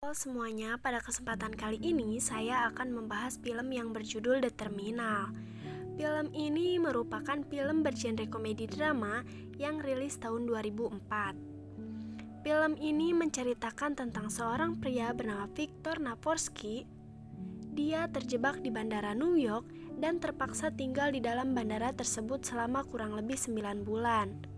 Halo semuanya, pada kesempatan kali ini saya akan membahas film yang berjudul The Terminal. Film ini merupakan film bergenre komedi drama yang rilis tahun 2004. Film ini menceritakan tentang seorang pria bernama Viktor Navorski. Dia terjebak di bandara New York dan terpaksa tinggal di dalam bandara tersebut selama kurang lebih 9 bulan.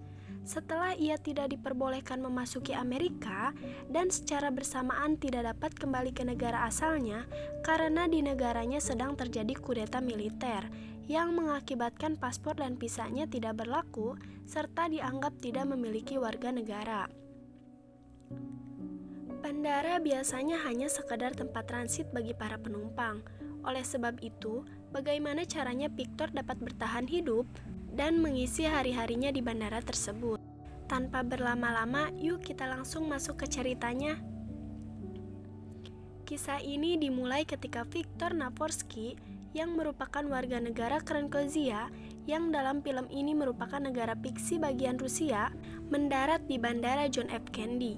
Setelah ia tidak diperbolehkan memasuki Amerika dan secara bersamaan tidak dapat kembali ke negara asalnya karena di negaranya sedang terjadi kudeta militer yang mengakibatkan paspor dan visanya tidak berlaku serta dianggap tidak memiliki warga negara. Bandara biasanya hanya sekadar tempat transit bagi para penumpang. Oleh sebab itu, bagaimana caranya Victor dapat bertahan hidup dan mengisi hari-harinya di bandara tersebut? Tanpa berlama-lama, yuk kita langsung masuk ke ceritanya. Kisah ini dimulai ketika Viktor Navorski yang merupakan warga negara Krenkozia yang dalam film ini merupakan negara fiksi bagian Rusia mendarat di Bandara John F. Kennedy.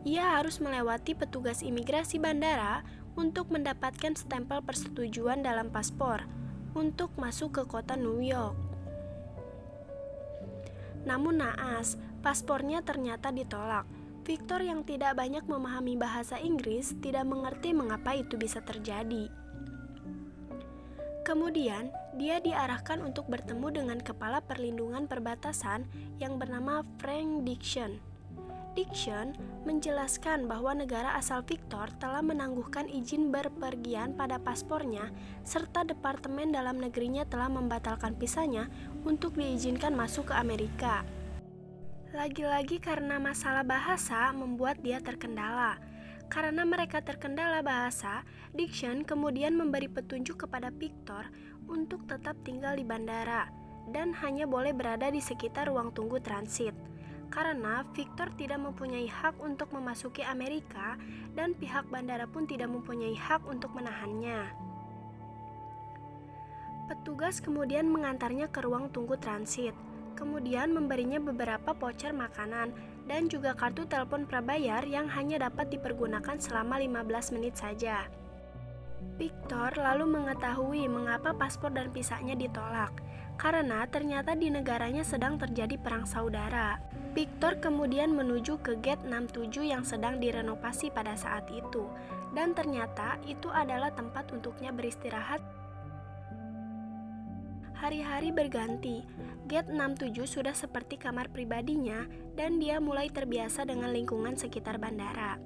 Ia harus melewati petugas imigrasi bandara untuk mendapatkan stempel persetujuan dalam paspor untuk masuk ke kota New York. Namun naas, paspornya ternyata ditolak. Victor yang tidak banyak memahami bahasa Inggris tidak mengerti mengapa itu bisa terjadi. Kemudian, dia diarahkan untuk bertemu dengan kepala perlindungan perbatasan yang bernama Frank Dixon. Dixon menjelaskan bahwa negara asal Victor telah menangguhkan izin berpergian pada paspornya serta Departemen Dalam Negerinya telah membatalkan visanya untuk diizinkan masuk ke Amerika. Lagi-lagi karena masalah bahasa membuat dia terkendala. Karena mereka terkendala bahasa, Dixon kemudian memberi petunjuk kepada Victor untuk tetap tinggal di bandara dan hanya boleh berada di sekitar ruang tunggu transit. Karena Victor tidak mempunyai hak untuk memasuki Amerika dan pihak bandara pun tidak mempunyai hak untuk menahannya. Petugas kemudian mengantarnya ke ruang tunggu transit, kemudian memberinya beberapa voucher makanan dan juga kartu telepon prabayar yang hanya dapat dipergunakan selama 15 menit saja. Victor lalu mengetahui mengapa paspor dan visanya ditolak, karena ternyata di negaranya sedang terjadi perang saudara. Victor kemudian menuju ke gate 67 yang sedang direnovasi pada saat itu, dan ternyata itu adalah tempat untuknya beristirahat. Hari-hari berganti, gate 67 sudah seperti kamar pribadinya dan dia mulai terbiasa dengan lingkungan sekitar bandara.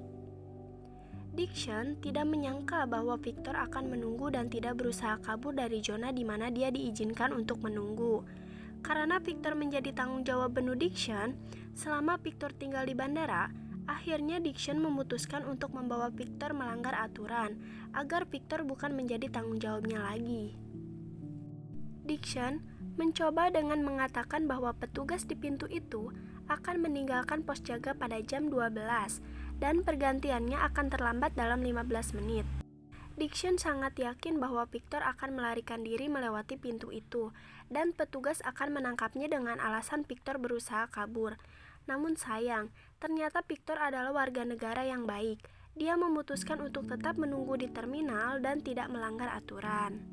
Dixon tidak menyangka bahwa Victor akan menunggu dan tidak berusaha kabur dari zona di mana dia diizinkan untuk menunggu. Karena Victor menjadi tanggung jawab penuh Dixon, selama Victor tinggal di bandara, akhirnya Dixon memutuskan untuk membawa Victor melanggar aturan, agar Victor bukan menjadi tanggung jawabnya lagi. Dixon mencoba dengan mengatakan bahwa petugas di pintu itu akan meninggalkan pos jaga pada jam 12 dan pergantiannya akan terlambat dalam 15 menit. Dixon sangat yakin bahwa Victor akan melarikan diri melewati pintu itu dan petugas akan menangkapnya dengan alasan Victor berusaha kabur. Namun sayang, ternyata Victor adalah warga negara yang baik. Dia memutuskan untuk tetap menunggu di terminal dan tidak melanggar aturan.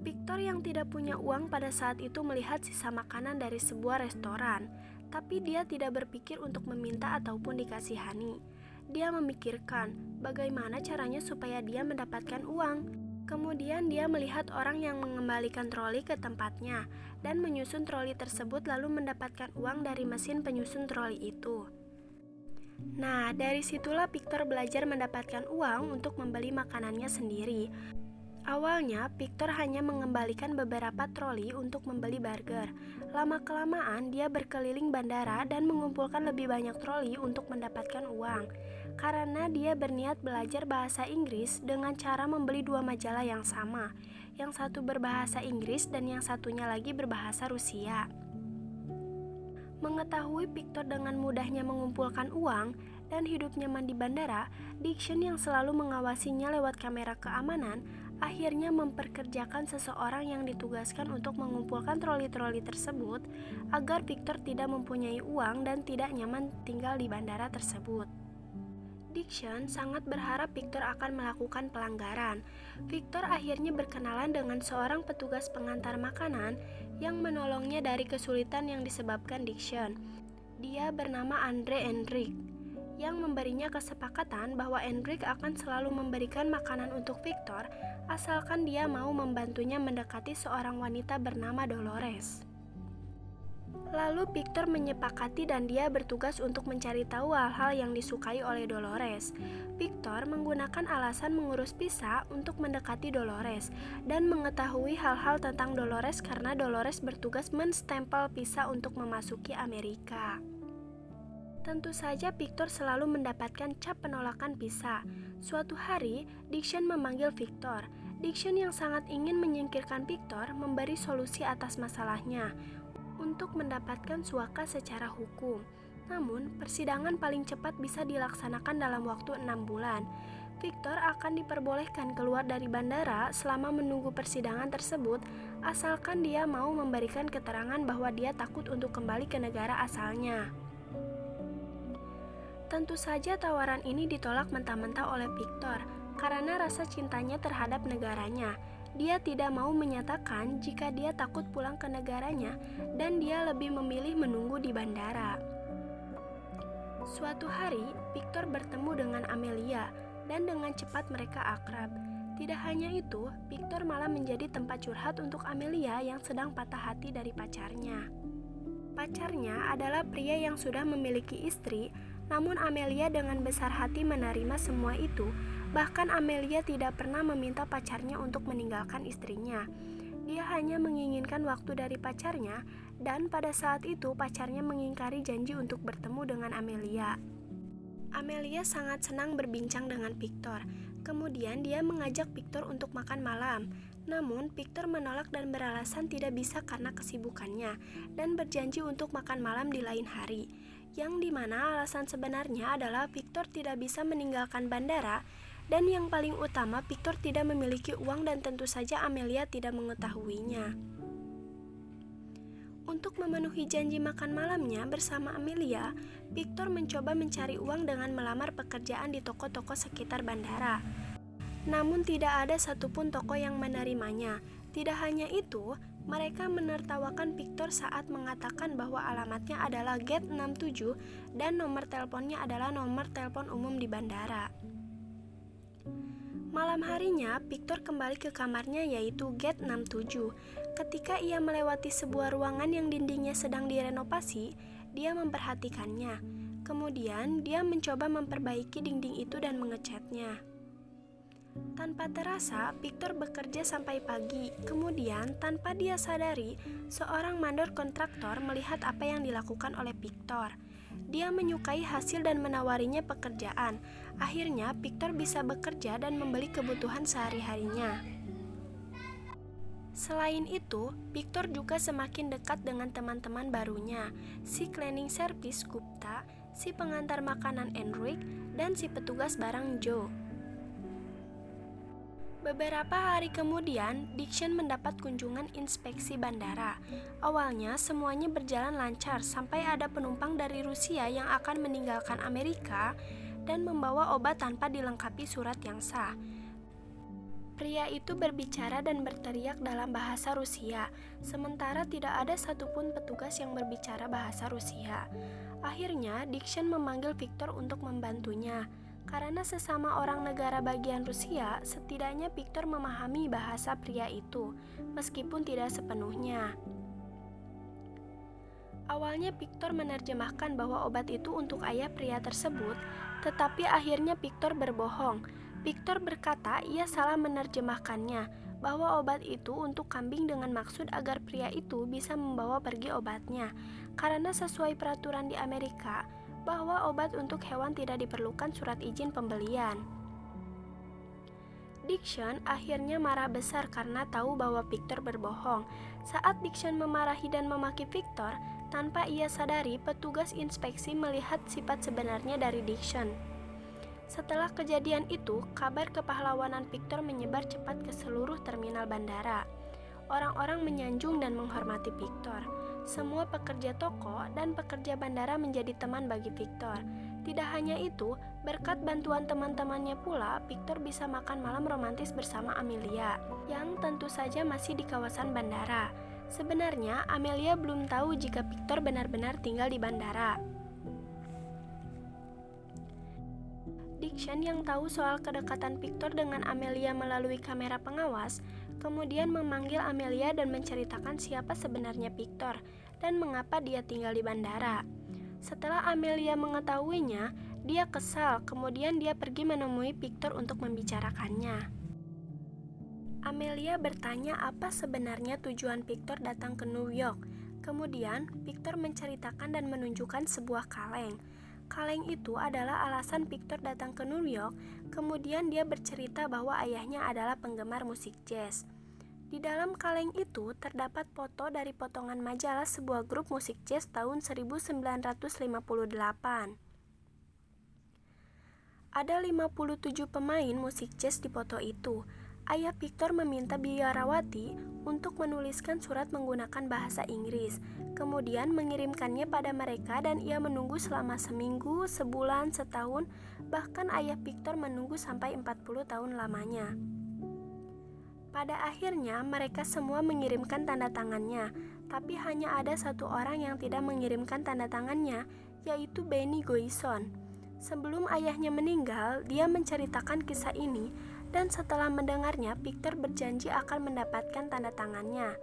Victor yang tidak punya uang pada saat itu melihat sisa makanan dari sebuah restoran, tapi dia tidak berpikir untuk meminta ataupun dikasihani. Dia memikirkan bagaimana caranya supaya dia mendapatkan uang. Kemudian dia melihat orang yang mengembalikan troli ke tempatnya dan menyusun troli tersebut lalu mendapatkan uang dari mesin penyusun troli itu. Nah, dari situlah Victor belajar mendapatkan uang untuk membeli makanannya sendiri. Awalnya, Victor hanya mengembalikan beberapa troli untuk membeli burger. Lama-kelamaan, dia berkeliling bandara dan mengumpulkan lebih banyak troli untuk mendapatkan uang. Karena dia berniat belajar bahasa Inggris dengan cara membeli dua majalah yang sama. Yang satu berbahasa Inggris dan yang satunya lagi berbahasa Rusia. Mengetahui Victor dengan mudahnya mengumpulkan uang dan hidup nyaman di bandara, Dixon yang selalu mengawasinya lewat kamera keamanan akhirnya memperkerjakan seseorang yang ditugaskan untuk mengumpulkan troli-troli tersebut agar Victor tidak mempunyai uang dan tidak nyaman tinggal di bandara tersebut. Dickson sangat berharap Victor akan melakukan pelanggaran. Victor akhirnya berkenalan dengan seorang petugas pengantar makanan yang menolongnya dari kesulitan yang disebabkan Dickson. Dia bernama Andre Enrique, yang memberinya kesepakatan bahwa Enrique akan selalu memberikan makanan untuk Victor asalkan dia mau membantunya mendekati seorang wanita bernama Dolores. Lalu Victor menyepakati dan dia bertugas untuk mencari tahu hal-hal yang disukai oleh Dolores. Victor menggunakan alasan mengurus visa untuk mendekati Dolores dan mengetahui hal-hal tentang Dolores karena Dolores bertugas menstempel visa untuk memasuki Amerika. Tentu saja Victor selalu mendapatkan cap penolakan visa. Suatu hari, Dickson memanggil Victor. Dickson yang sangat ingin menyingkirkan Victor memberi solusi atas masalahnya untuk mendapatkan suaka secara hukum. Namun, persidangan paling cepat bisa dilaksanakan dalam waktu 6 bulan. Victor akan diperbolehkan keluar dari bandara selama menunggu persidangan tersebut, asalkan dia mau memberikan keterangan bahwa dia takut untuk kembali ke negara asalnya. Tentu saja tawaran ini ditolak mentah-mentah oleh Victor karena rasa cintanya terhadap negaranya. Dia tidak mau menyatakan jika dia takut pulang ke negaranya dan dia lebih memilih menunggu di bandara. Suatu hari, Victor bertemu dengan Amelia dan dengan cepat mereka akrab. Tidak hanya itu, Victor malah menjadi tempat curhat untuk Amelia yang sedang patah hati dari pacarnya. Pacarnya adalah pria yang sudah memiliki istri, namun Amelia dengan besar hati menerima semua itu. Bahkan Amelia tidak pernah meminta pacarnya untuk meninggalkan istrinya. Dia hanya menginginkan waktu dari pacarnya, dan pada saat itu pacarnya mengingkari janji untuk bertemu dengan Amelia. Amelia sangat senang berbincang dengan Victor. Kemudian dia mengajak Victor untuk makan malam. Namun Victor menolak dan beralasan tidak bisa karena kesibukannya dan berjanji untuk makan malam di lain hari. Yang dimana alasan sebenarnya adalah Victor tidak bisa meninggalkan bandara. Dan yang paling utama, Victor tidak memiliki uang dan tentu saja Amelia tidak mengetahuinya. Untuk memenuhi janji makan malamnya bersama Amelia, Victor mencoba mencari uang dengan melamar pekerjaan di toko-toko sekitar bandara. Namun tidak ada satupun toko yang menerimanya. Tidak hanya itu, mereka menertawakan Victor saat mengatakan bahwa alamatnya adalah Gate 67 dan nomor teleponnya adalah nomor telepon umum di bandara. Malam harinya, Victor kembali ke kamarnya yaitu Gate 67. Ketika ia melewati sebuah ruangan yang dindingnya sedang direnovasi, dia memperhatikannya. Kemudian, dia mencoba memperbaiki dinding itu dan mengecatnya. Tanpa terasa, Victor bekerja sampai pagi. Kemudian, tanpa dia sadari, seorang mandor kontraktor melihat apa yang dilakukan oleh Victor. Dia menyukai hasil dan menawarinya pekerjaan. Akhirnya, Victor bisa bekerja dan membeli kebutuhan sehari-harinya. Selain itu, Victor juga semakin dekat dengan teman-teman barunya, si cleaning service Gupta, si pengantar makanan Enrique, dan si petugas barang Joe. Beberapa hari kemudian, Dickson mendapat kunjungan inspeksi bandara. Awalnya, semuanya berjalan lancar sampai ada penumpang dari Rusia yang akan meninggalkan Amerika dan membawa obat tanpa dilengkapi surat yang sah. Pria itu berbicara dan berteriak dalam bahasa Rusia, sementara tidak ada satupun petugas yang berbicara bahasa Rusia. Akhirnya, Dickson memanggil Victor untuk membantunya. Karena sesama orang negara bagian Rusia, setidaknya Victor memahami bahasa pria itu, meskipun tidak sepenuhnya. Awalnya Victor menerjemahkan bahwa obat itu untuk ayah pria tersebut, tetapi akhirnya Victor berbohong. Victor berkata ia salah menerjemahkannya, bahwa obat itu untuk kambing dengan maksud agar pria itu bisa membawa pergi obatnya, karena sesuai peraturan di Amerika, bahwa obat untuk hewan tidak diperlukan surat izin pembelian. Dickson akhirnya marah besar karena tahu bahwa Victor berbohong. Saat Dickson memarahi dan memaki Victor, tanpa ia sadari petugas inspeksi melihat sifat sebenarnya dari Dickson. Setelah kejadian itu, kabar kepahlawanan Victor menyebar cepat ke seluruh terminal bandara. Orang-orang menyanjung dan menghormati Victor. Semua pekerja toko dan pekerja bandara menjadi teman bagi Victor. Tidak hanya itu, berkat bantuan teman-temannya pula, Victor bisa makan malam romantis bersama Amelia, yang tentu saja masih di kawasan bandara. Sebenarnya, Amelia belum tahu jika Victor benar-benar tinggal di bandara. Dixon yang tahu soal kedekatan Victor dengan Amelia melalui kamera pengawas, kemudian memanggil Amelia dan menceritakan siapa sebenarnya Victor dan mengapa dia tinggal di bandara. Setelah Amelia mengetahuinya, dia kesal, kemudian dia pergi menemui Victor untuk membicarakannya. Amelia bertanya apa sebenarnya tujuan Victor datang ke New York. Kemudian, Victor menceritakan dan menunjukkan sebuah kaleng. Kaleng itu adalah alasan Victor datang ke New York. Kemudian dia bercerita bahwa ayahnya adalah penggemar musik jazz. Di dalam kaleng itu terdapat foto dari potongan majalah sebuah grup musik jazz tahun 1958. Ada 57 pemain musik jazz di foto itu. Ayah Victor meminta biarawati untuk menuliskan surat menggunakan bahasa Inggris, kemudian mengirimkannya pada mereka dan ia menunggu selama seminggu, sebulan, setahun, bahkan ayah Victor menunggu sampai 40 tahun lamanya. Pada akhirnya, mereka semua mengirimkan tanda tangannya, tapi hanya ada satu orang yang tidak mengirimkan tanda tangannya, yaitu Benny Goison. Sebelum ayahnya meninggal, dia menceritakan kisah ini, dan setelah mendengarnya, Victor berjanji akan mendapatkan tanda tangannya.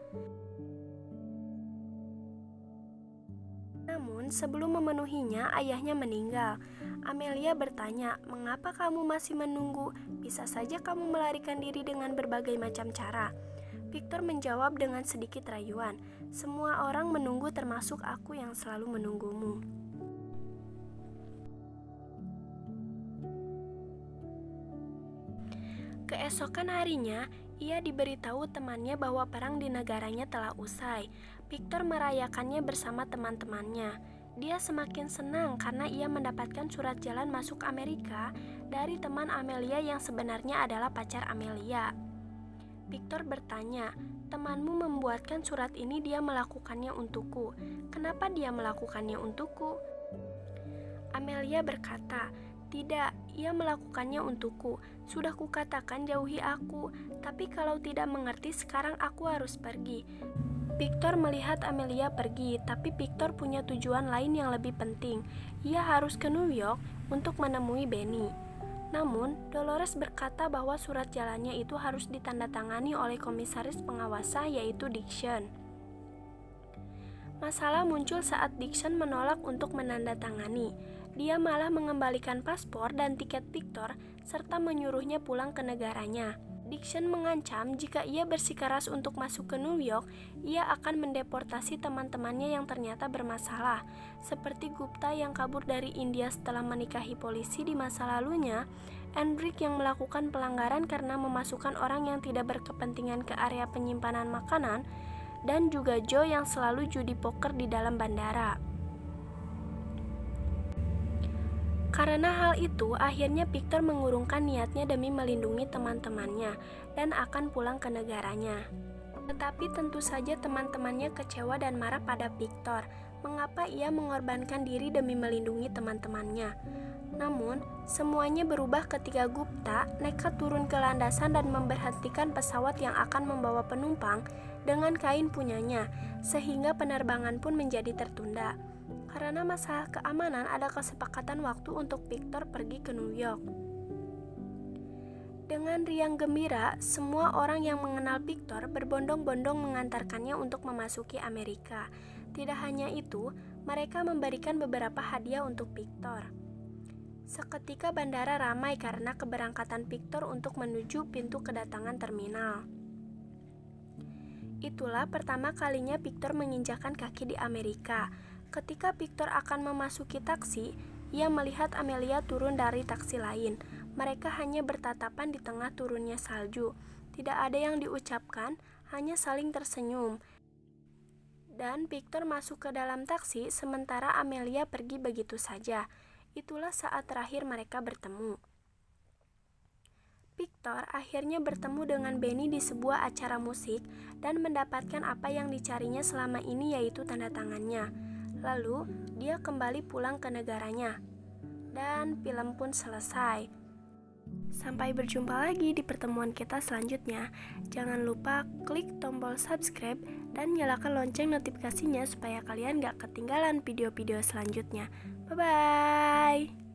Namun, sebelum memenuhinya, ayahnya meninggal. Amelia bertanya, "Mengapa kamu masih menunggu? Bisa saja kamu melarikan diri dengan berbagai macam cara." Victor menjawab dengan sedikit rayuan, "Semua orang menunggu termasuk aku yang selalu menunggumu." Keesokan harinya, ia diberitahu temannya bahwa perang di negaranya telah usai. Victor merayakannya bersama teman-temannya. Dia semakin senang karena ia mendapatkan surat jalan masuk Amerika dari teman Amelia yang sebenarnya adalah pacar Amelia. Victor bertanya, "Temanmu membuatkan surat ini, dia melakukannya untukku. Kenapa dia melakukannya untukku?" Amelia berkata, "Tidak, ia melakukannya untukku. Sudah kukatakan jauhi aku, tapi kalau tidak mengerti sekarang aku harus pergi." Victor melihat Amelia pergi, tapi Victor punya tujuan lain yang lebih penting. Ia harus ke New York untuk menemui Benny. Namun, Dolores berkata bahwa surat jalannya itu harus ditandatangani oleh komisaris pengawas yaitu Dixon. Masalah muncul saat Dixon menolak untuk menandatangani. Dia malah mengembalikan paspor dan tiket Victor serta menyuruhnya pulang ke negaranya. Dixon mengancam jika ia bersikeras untuk masuk ke New York, ia akan mendeportasi teman-temannya yang ternyata bermasalah, seperti Gupta yang kabur dari India setelah menikahi polisi di masa lalunya, Enrique yang melakukan pelanggaran karena memasukkan orang yang tidak berkepentingan ke area penyimpanan makanan, dan juga Joe yang selalu judi poker di dalam bandara. Karena hal itu, akhirnya Victor mengurungkan niatnya demi melindungi teman-temannya dan akan pulang ke negaranya. Tetapi tentu saja teman-temannya kecewa dan marah pada Victor. Mengapa ia mengorbankan diri demi melindungi teman-temannya? Namun, semuanya berubah ketika Gupta nekat turun ke landasan dan memberhentikan pesawat yang akan membawa penumpang dengan kain punyanya, sehingga penerbangan pun menjadi tertunda. Karena masalah keamanan, ada kesepakatan waktu untuk Victor pergi ke New York. Dengan riang gembira, semua orang yang mengenal Victor berbondong-bondong mengantarkannya untuk memasuki Amerika. Tidak hanya itu, mereka memberikan beberapa hadiah untuk Victor. Seketika bandara ramai karena keberangkatan Victor untuk menuju pintu kedatangan terminal. Itulah pertama kalinya Victor menginjakan kaki di Amerika. Ketika Victor akan memasuki taksi, ia melihat Amelia turun dari taksi lain. Mereka hanya bertatapan di tengah turunnya salju. Tidak ada yang diucapkan, hanya saling tersenyum. Dan Victor masuk ke dalam taksi, sementara Amelia pergi begitu saja. Itulah saat terakhir mereka bertemu. Victor akhirnya bertemu dengan Benny di sebuah acara musik dan mendapatkan apa yang dicarinya selama ini, yaitu tanda tangannya. Lalu, dia kembali pulang ke negaranya. Dan film pun selesai. Sampai berjumpa lagi di pertemuan kita selanjutnya. Jangan lupa klik tombol subscribe dan nyalakan lonceng notifikasinya supaya kalian gak ketinggalan video-video selanjutnya. Bye-bye.